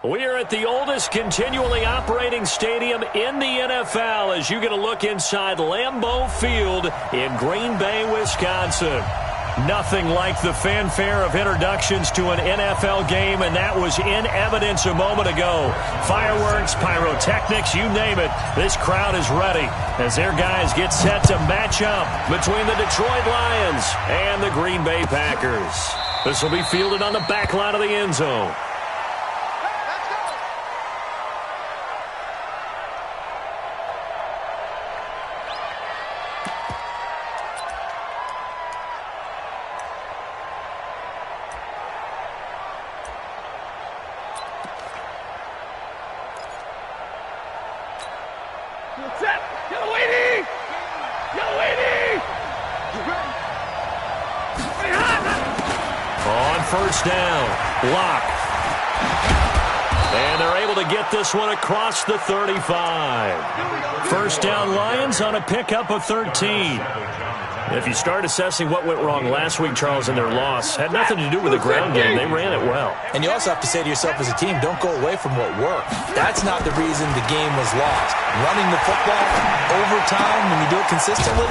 We are at the oldest continually operating stadium in the NFL as you get a look inside Lambeau Field in Green Bay, Wisconsin. Nothing like the fanfare of introductions to an NFL game, and that was in evidence a moment ago. Fireworks, pyrotechnics, you name it. This crowd is ready as their guys get set to match up between the Detroit Lions and the Green Bay Packers. This will be fielded on the back line of the end zone. First down, block. And they're able to get this one across the 35. First down Lions on a pickup of 13. If you start assessing what went wrong last week, Charles, in their loss, had nothing to do with the ground game. They ran it well. And you also have to say to yourself as a team, don't go away from what worked. That's not the reason the game was lost. Running the football over time, when you do it consistently,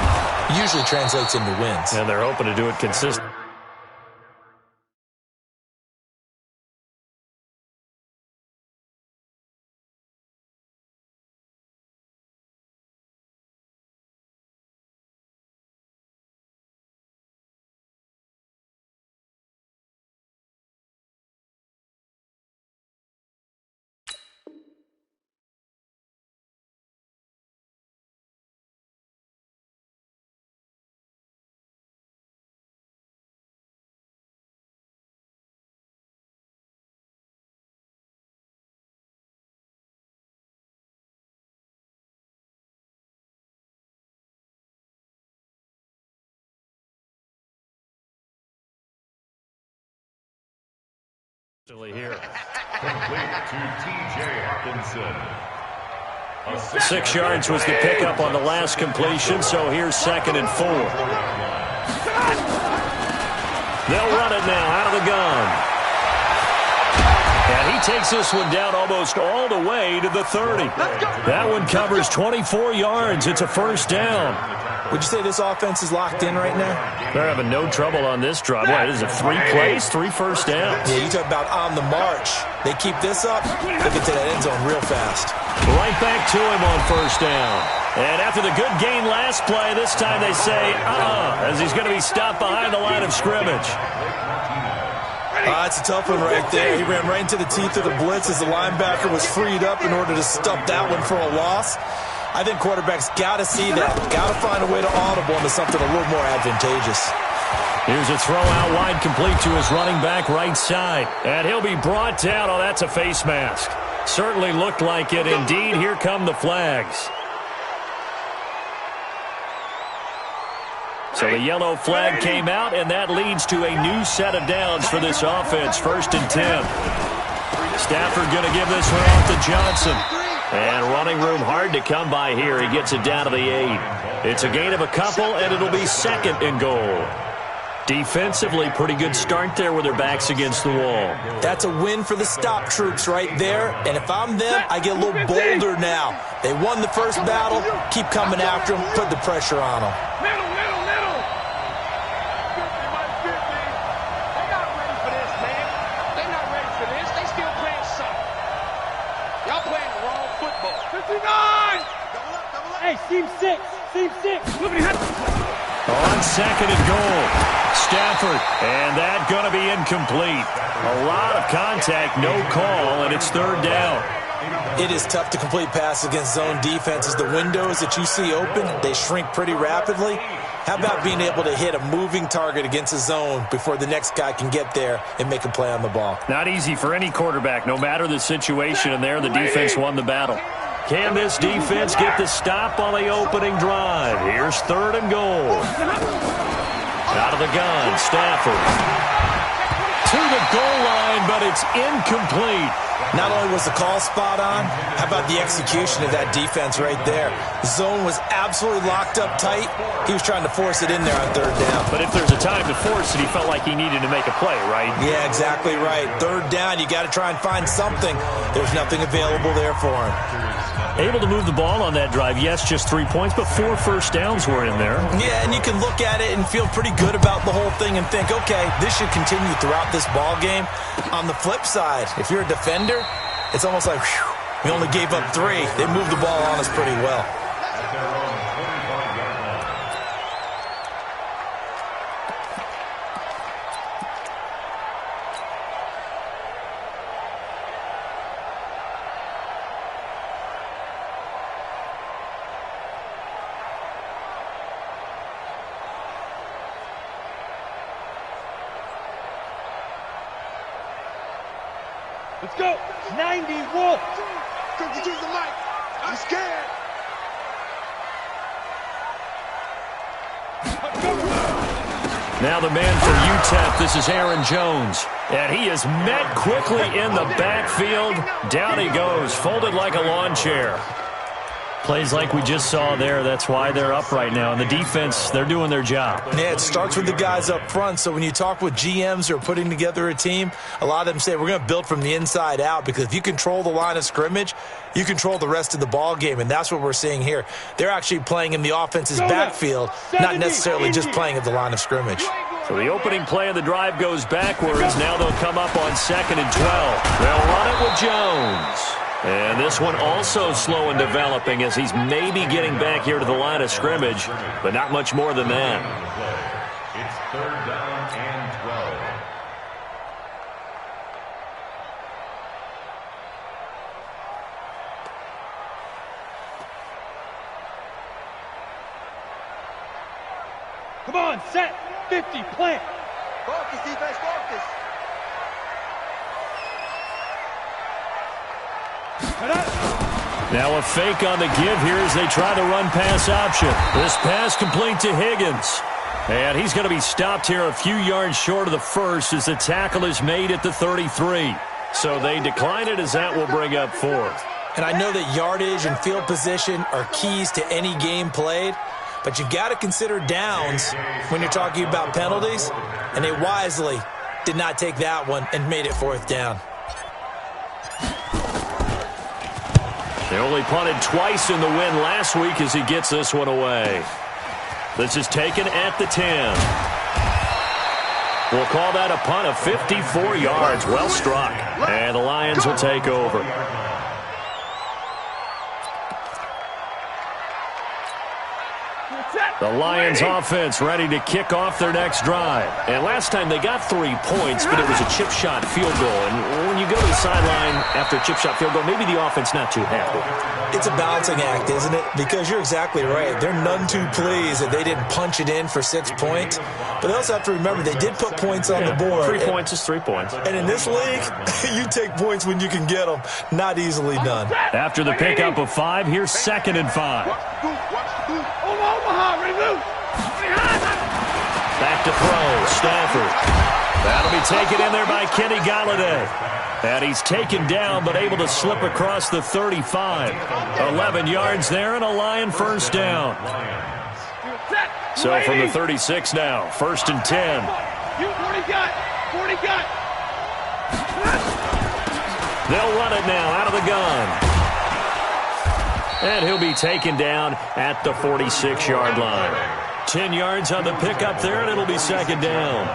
usually translates into wins. And they're hoping to do it consistently. Here. 6 yards was the pickup on the last completion, so here's 2nd and 4. They'll run it now out of the gun. And he takes this one down almost all the way to the 30. That one covers 24 yards. It's a first down. Would you say this offense is locked in right now? They're having no trouble on this drive. What is it, 3 plays, 3 first downs? Yeah, you talk about on the march. They keep this up, they get to that end zone real fast. Right back to him on first down. And after the good gain last play, this time they say, as he's going to be stopped behind the line of scrimmage. That's a tough one right there. He ran right into the teeth of the blitz as the linebacker was freed up in order to stop that one for a loss. I think quarterbacks got to see that. Got to find a way to audible into something a little more advantageous. Here's a throw out wide complete to his running back right side. And he'll be brought down. Oh, that's a face mask. Certainly looked like it. Indeed, here come the flags. So the yellow flag came out, and that leads to a new set of downs for this offense. 1st and 10. Stafford going to give this one off to Johnson. And running room hard to come by here. He gets it down to the 8. It's a gain of a couple, and it'll be 2nd and goal. Defensively, pretty good start there with their backs against the wall. That's a win for the stop troops right there. And if I'm them, I get a little bolder now. They won the first battle. Keep coming after them. Put the pressure on them. Middle. They're not ready for this, man. They're not ready for this. They still playing soft. Y'all playing the wrong football. 59! Hey, seam 6. On 2nd and goal, Stafford, and that going to be incomplete. A lot of contact, no call, and it's 3rd down. It is tough to complete passes against zone defenses. The windows that you see open, they shrink pretty rapidly. How about being able to hit a moving target against a zone before the next guy can get there and make a play on the ball? Not easy for any quarterback, no matter the situation, and there the defense won the battle. Can this defense get the stop on the opening drive? Here's 3rd and goal. Out of the gun, Stafford. To the goal line, but but it's incomplete. Not only was the call spot on, how about the execution of that defense right there? The zone was absolutely locked up tight. He was trying to force it in there on third down. But if there's a time to force it, he felt like he needed to make a play, right? Yeah, exactly right. Third down, you got to try and find something. There's nothing available there for him. Able to move the ball on that drive. Yes, just 3 points, but 4 first downs were in there. Yeah, and you can look at it and feel pretty good about the whole thing and think, okay, this should continue throughout this ball game. On the flip side, if you're a defender, it's almost like, whew, we only gave up 3. They moved the ball on us pretty well. Let's go. 90 Wolf. Could you use the mic? I'm scared. Now the man from UTEP, this is Aaron Jones. And he is met quickly in the backfield. Down he goes, folded like a lawn chair. Plays like we just saw there. That's why they're up right now. And the defense, they're doing their job. Yeah, it starts with the guys up front. So when you talk with GMs who are putting together a team, a lot of them say we're going to build from the inside out, because if you control the line of scrimmage, you control the rest of the ball game, and that's what we're seeing here. They're actually playing in the offense's backfield, not necessarily just playing at the line of scrimmage. So the opening play of the drive goes backwards. Now they'll come up on 2nd and 12. They'll run it with Jones. And this one also slow in developing as he's maybe getting back here to the line of scrimmage, but not much more than that. It's 3rd down and 12. Come on, set. 50, plant. Focus, defense, focus. Now a fake on the give here as they try the run-pass option. This pass complete to Higgins. And he's going to be stopped here a few yards short of the first as the tackle is made at the 33. So they decline it as that will bring up 4th. And I know that yardage and field position are keys to any game played, but you got to consider downs when you're talking about penalties, and they wisely did not take that one and made it 4th down. They only punted twice in the win last week as he gets this one away. This is taken at the 10. We'll call that a punt of 54 yards. Well struck. And the Lions will take over. The Lions offense ready to kick off their next drive. And last time they got 3 points, but it was a chip shot field goal. And when you go to the sideline after a chip shot field goal, maybe the offense not too happy. It's a balancing act, isn't it? Because you're exactly right. They're none too pleased that they didn't punch it in for 6 points. But they also have to remember they did put points on the board. 3 points is 3 points. And in this league, you take points when you can get them. Not easily done. After the pickup of 5, here's 2nd and 5. Back to throw, Stafford. That'll be taken in there by Kenny Galladay. And he's taken down, but able to slip across the 35. 11 yards there and a Lion first down. So from the 36 now, 1st and 10. 40 got. They'll run it now out of the gun. And he'll be taken down at the 46-yard line. 10 yards on the pickup there, and it'll be 2nd down.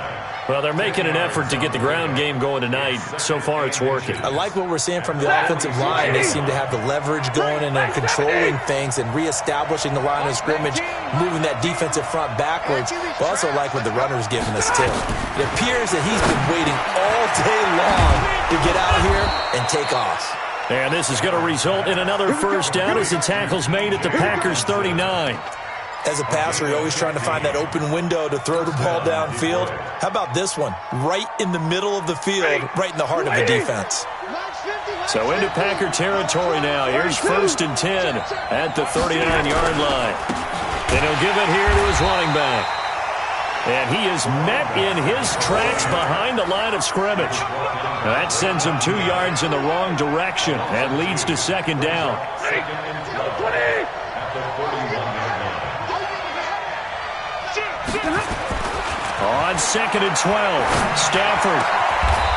Well, they're making an effort to get the ground game going tonight. So far, it's working. I like what we're seeing from the offensive line. They seem to have the leverage going, and they're controlling things and reestablishing the line of scrimmage, moving that defensive front backwards. But also like what the runner's giving us, too. It appears that he's been waiting all day long to get out here and take off. And this is going to result in another first down as the tackle's made at the Packers' 39. As a passer, you're always trying to find that open window to throw the ball downfield. How about this one? Right in the middle of the field, right in the heart of the defense. So into Packer territory now. Here's 1st and 10 at the 39-yard line. And he'll give it here to his running back. And he is met in his tracks behind the line of scrimmage. Now that sends him 2 yards in the wrong direction and leads to second down. On second and 12, Stafford.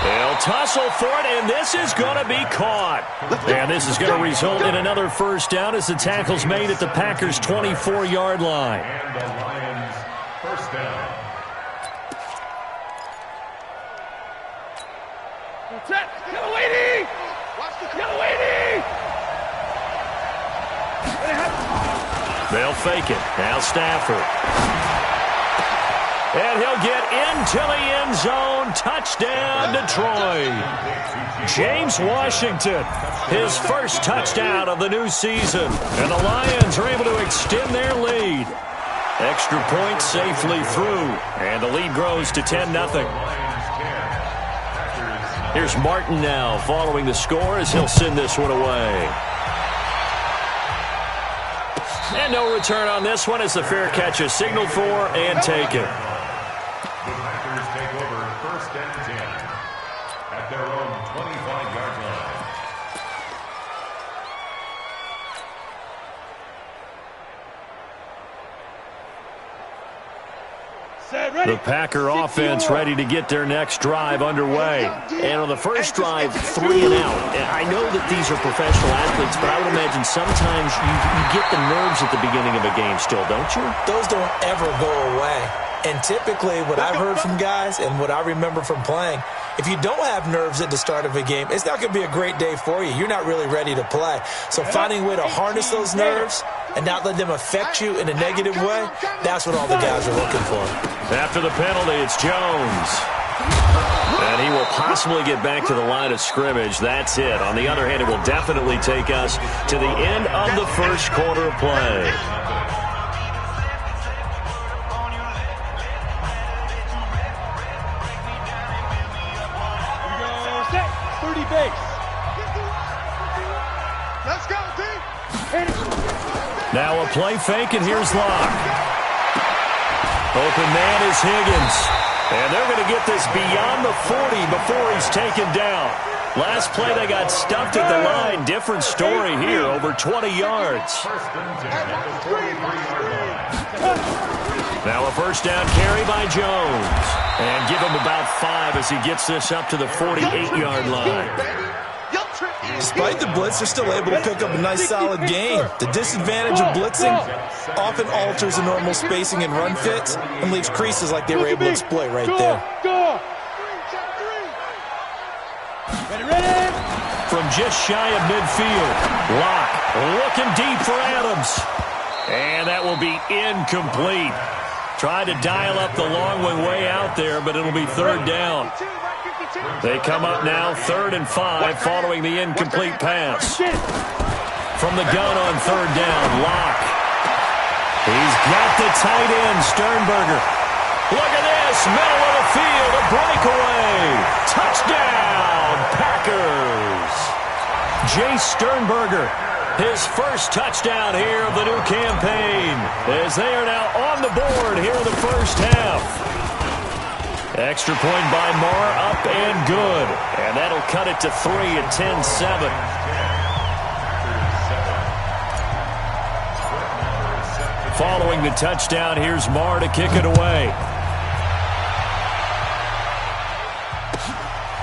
They'll tussle for it, and this is going to be caught. And this is going to result in another first down as the tackle's made at the Packers' 24-yard line. And the Lions first down. Yellow lady! Yellow lady! They'll fake it. Now Stafford. And he'll get into the end zone. Touchdown, Detroit. James Washington, his first touchdown of the new season. And the Lions are able to extend their lead. Extra point safely through. And the lead grows to 10-0. Here's Martin now following the score as he'll send this one away. And no return on this one as the fair catch is signaled for and taken. The Packers take over first and 10 at their own 25-yard line. The Packer offense ready to get their next drive underway. And on the first drive, 3 and out. I know that these are professional athletes, but I would imagine sometimes you get the nerves at the beginning of a game still, don't you? Those don't ever go away. And typically what I've heard from guys and what I remember from playing, if you don't have nerves at the start of a game, it's not going to be a great day for you. You're not really ready to play. So finding a way to harness those nerves and not let them affect you in a negative way, that's what all the guys are looking for. After the penalty, it's Jones. And he will possibly get back to the line of scrimmage. That's it. On the other hand, it will definitely take us to the end of the first quarter of play. Let's go, D. Now a play fake, and here's Locke. Open man is Higgins. And they're going to get this beyond the 40 before he's taken down. Last play, they got stuffed at the line. Different story here, over 20 yards. First and 10 at the 43-yard line. Now a first down carry by Jones. And give him about 5 as he gets this up to the 48-yard line. Despite the blitz, they're still able to pick up a nice solid gain. The disadvantage of blitzing often alters the normal spacing and run fits and leaves creases like they were able to exploit right there. From just shy of midfield, Locke looking deep for Adams. And that will be incomplete. Tried to dial up the long one way out there, but it'll be third down. They come up now 3rd and 5 following the incomplete pass. From the gun on third down, Locke. He's got the tight end, Sternberger. Look at this, middle of the field, a breakaway. Touchdown, Packers. Jay Sternberger, his first touchdown here of the new campaign, as they are now on the board here in the first half. Extra point by Marr, up and good. And that'll cut it to 3 at 10-7. Following the touchdown, here's Marr to kick it away.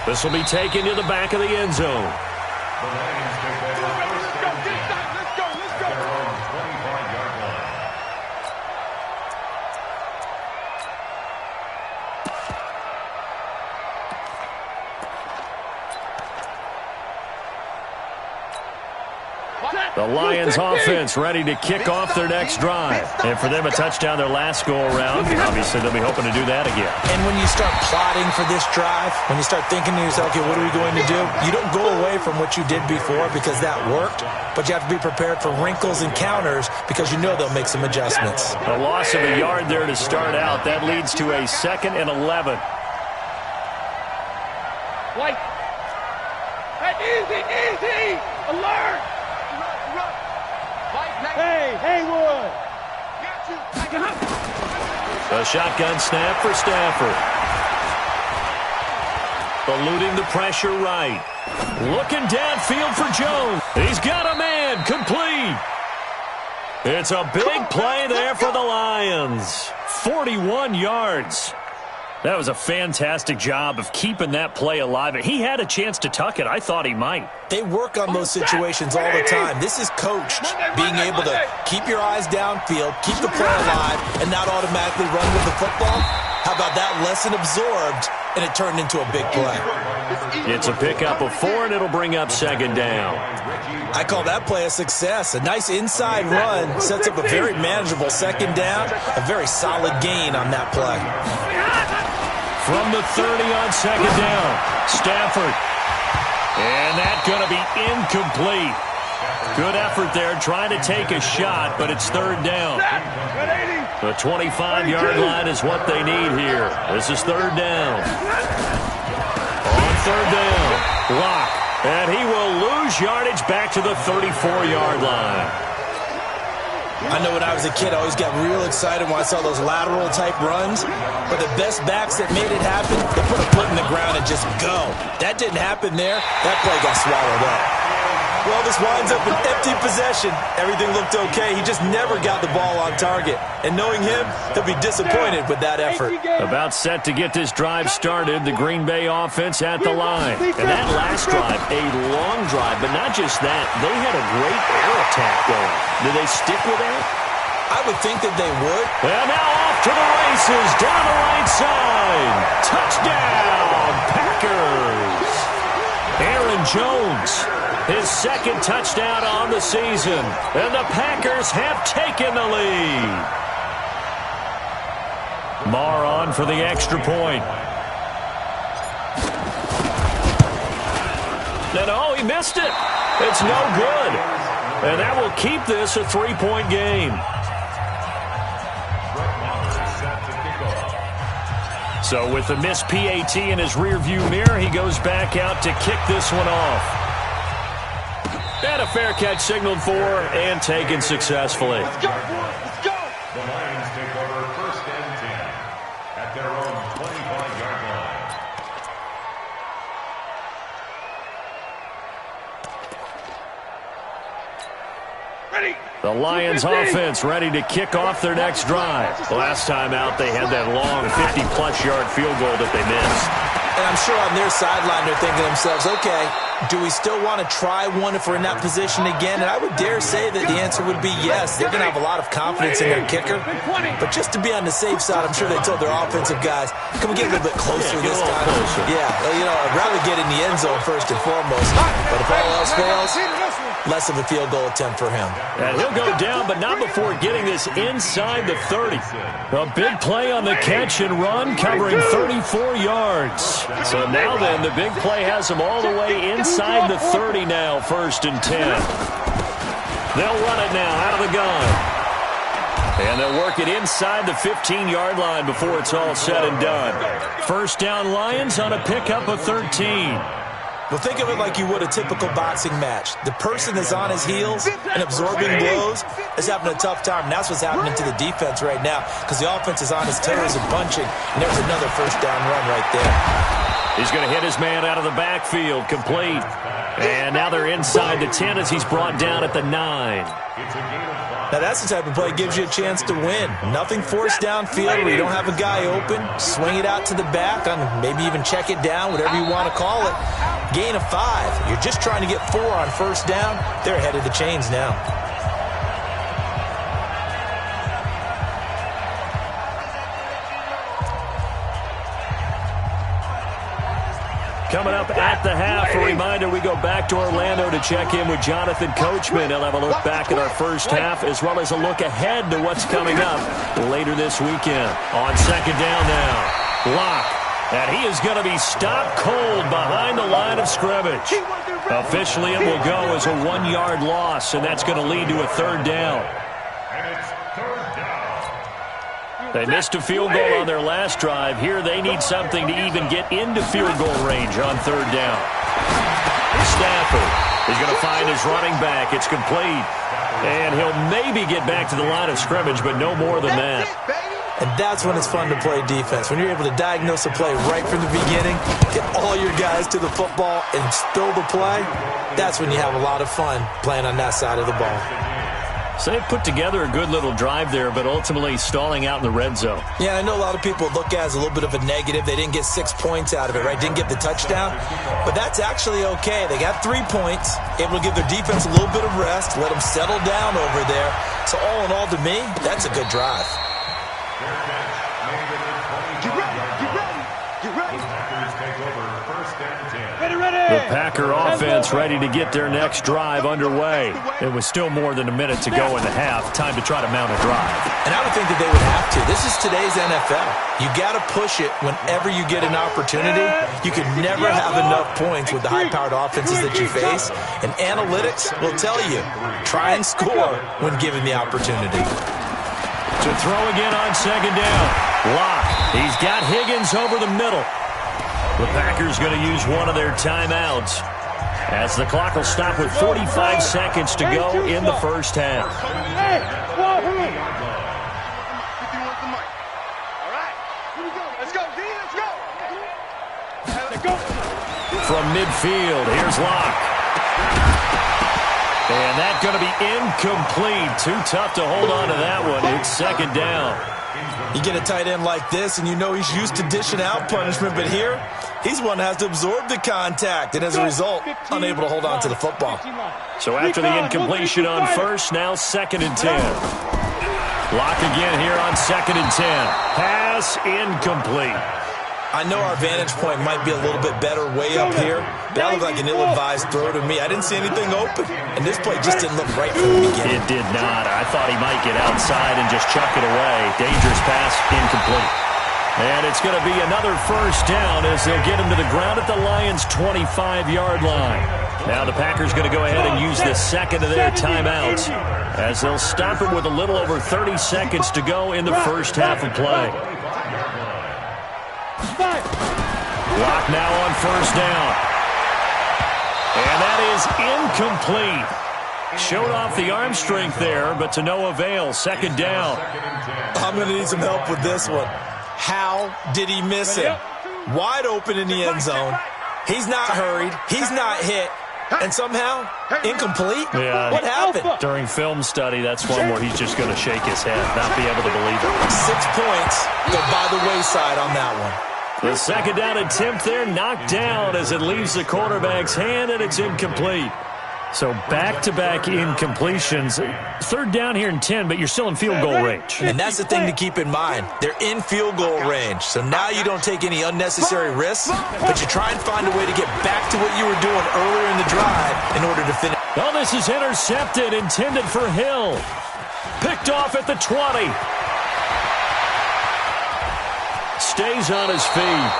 This will be taken to the back of the end zone. The Lions take over first and 10 at their own 25-yard line. The Lions offense ready to kick off their next drive. And for them, a touchdown their last go-around. Obviously, they'll be hoping to do that again. And when you start plotting for this drive, when you start thinking to yourself, okay, what are we going to do? You don't go away from what you did before because that worked, but you have to be prepared for wrinkles and counters because you know they'll make some adjustmts. A loss of a yard there to start out. That leads to a 2nd and 11. White. Hey, easy. Alert. Hey, Haywood. A shotgun snap for Stafford. Eluding the pressure right. Looking downfield for Jones. He's got a man. Complete. It's a big play there for the Lions. 41 yards. That was a fantastic job of keeping that play alive. He had a chance to tuck it. I thought he might. They work on those situations all the time. This is coached, being able to keep your eyes downfield, keep the play alive, and not automatically run with the football. How about that lesson absorbed, and it turned into a big play? It's a pickup of 4, and it'll bring up second down. I call that play a success. A nice inside run sets up a very manageable second down, a very solid gain on that play. From the 30 on second down, Stafford. And that's going to be incomplete. Good effort there trying to take a shot, but it's third down. The 25-yard line is what they need here. This is third down. On third down, Locke. And he will lose yardage back to the 34-yard line. I know when I was a kid, I always got real excited when I saw those lateral-type runs. But the best backs that made it happen, they put a foot in the ground and just go. That didn't happen there. That play got swallowed up. Well, this winds up an empty possession. Everything looked okay. He just never got the ball on target. And knowing him, he'll be disappointed with that effort. About set to get this drive started, the Green Bay offense at the line. And that last drive, a long drive, but not just that. They had a great air attack going. Do they stick with that? I would think that they would. And now off to the races, down the right side. Touchdown, Packers. Aaron Jones. His second touchdown on the season. And the Packers have taken the lead. Marr on for the extra point. And oh, he missed it. It's no good. And that will keep this a 3-point game. So with the missed PAT in his rearview mirror, he goes back out to kick this one off. And a fair catch signaled for and taken successfully. Let's go, let's go. The Lions take over first and 10 at their own 25-yard line. Ready. The Lions offense ready to kick off their next drive. Last time out, they had that long 50-plus yard field goal that they missed. And I'm sure on their sideline they're thinking to themselves, okay, do we still want to try one if we're in that position again? And I would dare say that the answer would be yes. They're going to have a lot of confidence in their kicker. But just to be on the safe side, I'm sure they told their offensive guys, can we get a little bit closer this time? Yeah, you know, I'd rather get in the end zone first and foremost. But if all else fails, less of a field goal attempt for him. And he'll go down, but not before getting this inside the 30. A big play on the catch and run, covering 34 yards. So now then, the big play has him all the way inside the 30 now, first and 10. They'll run it now out of the gun. And they'll work it inside the 15-yard line before it's all said and done. First down Lions on a pickup of 13. Well, think of it like you would a typical boxing match. The person that's on his heels and absorbing blows is having a tough time. And that's what's happening to the defense right now because the offense is on his toes and bunching. And there's another first down run right there. He's going to hit his man out of the backfield, complete. And now they're inside the 10 as he's brought down at the 9. Now that's the type of play that gives you a chance to win. Nothing forced downfield where you don't have a guy open. Swing it out to the back, on maybe even check it down, whatever you want to call it. Gain of 5. You're just trying to get 4 on first down. They're ahead of the chains now. Coming up at the half, a reminder, we go back to Orlando to check in with Jonathan Coachman. He'll have a look back at our first half as well as a look ahead to what's coming up later this weekend. On second down now, Locke. And he is going to be stopped cold behind the line of scrimmage. Officially, it will go as a 1-yard loss, and that's going to lead to a third down. They missed a field goal on their last drive. Here they need something to even get into field goal range on third down. Stafford is going to find his running back. It's complete. And he'll maybe get back to the line of scrimmage, but no more than that. And that's when it's fun to play defense. When you're able to diagnose a play right from the beginning, get all your guys to the football, and spill the play, that's when you have a lot of fun playing on that side of the ball. So they put together a good little drive there, but ultimately stalling out in the red zone. Yeah, I know a lot of people look at it as a little bit of a negative. They didn't get 6 points out of it, right? Didn't get the touchdown. But that's actually okay. They got 3 points, able to give their defense a little bit of rest, let them settle down over there. So all in all, to me, that's a good drive. The Packer offense ready to get their next drive underway. It was still more than a minute to go in the half. Time to try to mount a drive. And I would think that they would have to. This is today's NFL. You got to push it whenever you get an opportunity. You can never have enough points with the high-powered offenses that you face. And analytics will tell you, try and score when given the opportunity. To throw again on second down. Lock. He's got Higgins over the middle. The Packers going to use one of their timeouts as the clock will stop with 45 seconds to go in the first half. From midfield, here's Lock. And that's going to be incomplete. Too tough to hold on to that one. It's second down. You get a tight end like this, and you know he's used to dishing out punishment, but here, he's one that has to absorb the contact, and as a result, unable to hold on to the football. So after the incompletion on first, now 2nd and 10. Lock again here on 2nd and 10. Pass incomplete. I know our vantage point might be a little bit better way up here, but that looked like an ill-advised throw to me. I didn't see anything open, and this play just didn't look right from the beginning. It did not. I thought he might get outside and just chuck it away. Dangerous pass, incomplete. And it's going to be another first down as they'll get him to the ground at the Lions' 25-yard line. Now the Packers going to go ahead and use the second of their timeouts as they'll stop it with a little over 30 seconds to go in the first half of play. Lock now on first down. And that is incomplete. Showed off the arm strength there, but to no avail. Second down. I'm going to need some help with this one. How did he miss him? Wide open in the end zone. He's not hurried. He's not hit. And somehow, incomplete? Yeah. What happened? During film study, that's one where he's just going to shake his head, not be able to believe it. 6 points go by the wayside on that one. The second down attempt there knocked down as it leaves the quarterback's hand, and it's incomplete. So back-to-back incompletions. Third down here and 10, but you're still in field goal range. And that's the thing to keep in mind. They're in field goal range. So now you don't take any unnecessary risks, but you try and find a way to get back to what you were doing earlier in the drive in order to finish. Oh, this is intercepted, intended for Hill. Picked off at the 20. Stays on his feet.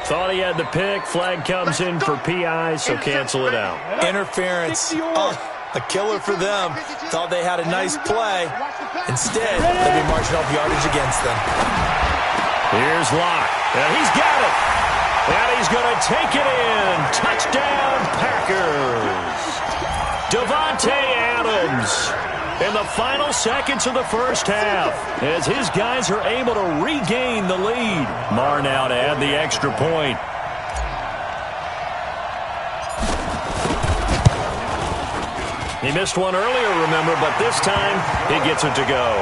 Thought he had the pick. Flag comes in for PI, so cancel it out. Interference. Oh, a killer for them. Thought they had a nice play. Instead, they'll be marching off yardage against them. Here's Locke. And he's got it. And he's going to take it in. Touchdown, Packers. Davante Adams. In the final seconds of the first half, as his guys are able to regain the lead. Marr now to add the extra point. He missed one earlier, remember, but this time he gets it to go.